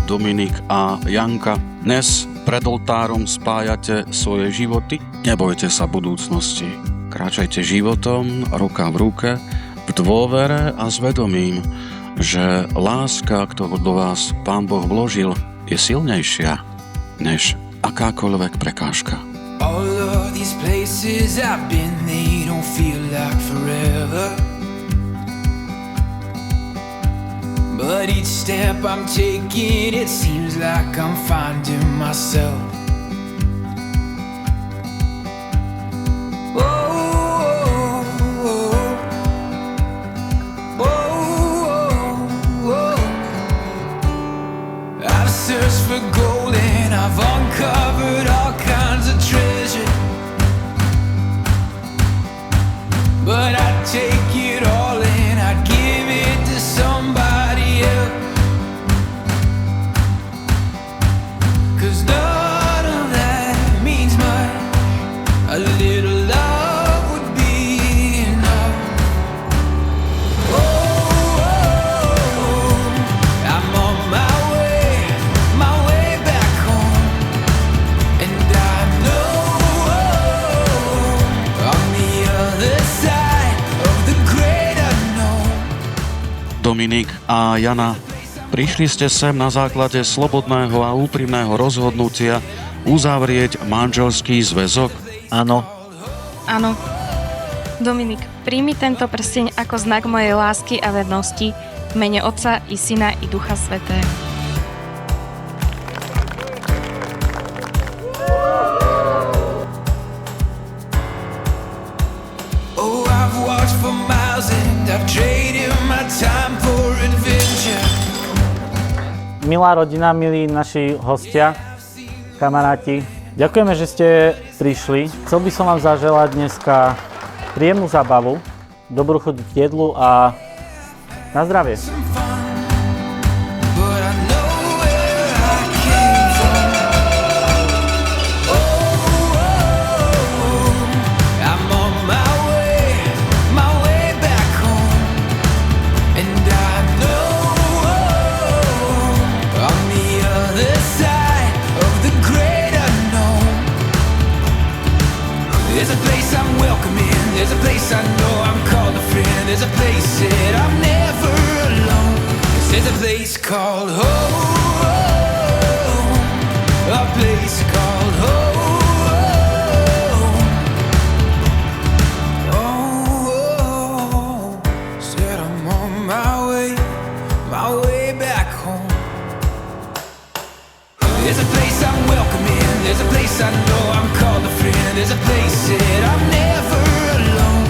Dominik a Janka. Dnes pred oltárom spájate svoje životy. Nebojte sa budúcnosti. Kráčajte životom, ruka v ruke, v dôvere a s vedomím, že láska, ktorú do vás Pán Boh vložil, je silnejšia než akákoľvek prekážka. All of these places I've been, they don't feel like forever. But each step I'm taking, it seems like I'm finding myself. Oh, oh, oh, oh. I've searched for gold and I've uncovered all kinds of treasure. But I'd take it all and I'd give it to somebody else. 'Cause none of that means much. A little love would be enough. Oh, oh, oh. I'm on my way back home. And I know on the other side of the great unknown. Dominik a Jana, prišli ste sem na základe slobodného a úprimného rozhodnutia uzavrieť manželský zväzok? Áno. Áno. Dominik, príjmi tento prsteň ako znak mojej lásky a vernosti v mene Otca i Syna i Ducha Svätého. Oh, I've walked for miles and I've traded my time for adventure. Milá rodina, milí naši hostia, kamaráti, ďakujeme, že ste prišli. Chcel by som vám zaželať dneska príjemnú zábavu, dobrú chuť k jedlu a na zdravie. But I know where I came from. Oh, oh, I'm on my way back home. And I know on the other side of the great unknown, there's a place I'm welcome in. There's a place I know I'm called a friend. There's a place that I'm never alone. There's a place called home. A place called home. Oh, said I'm on my way back home. There's a place I'm welcome in. There's a place I know I'm called a friend. There's a place that I'm never alone.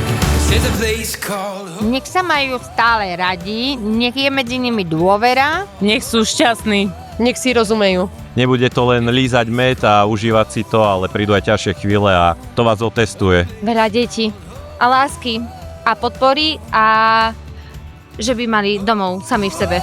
There's a place called home. Nech sa majú stále radi, nech je medzi nimi dôvera. Nech sú šťastní. Nech si rozumejú. Nebude to len lízať med a užívať si to, ale prídu aj ťažšie chvíle a to vás otestuje. Veľa detí a lásky a podpory a že by mali domov sami v sebe.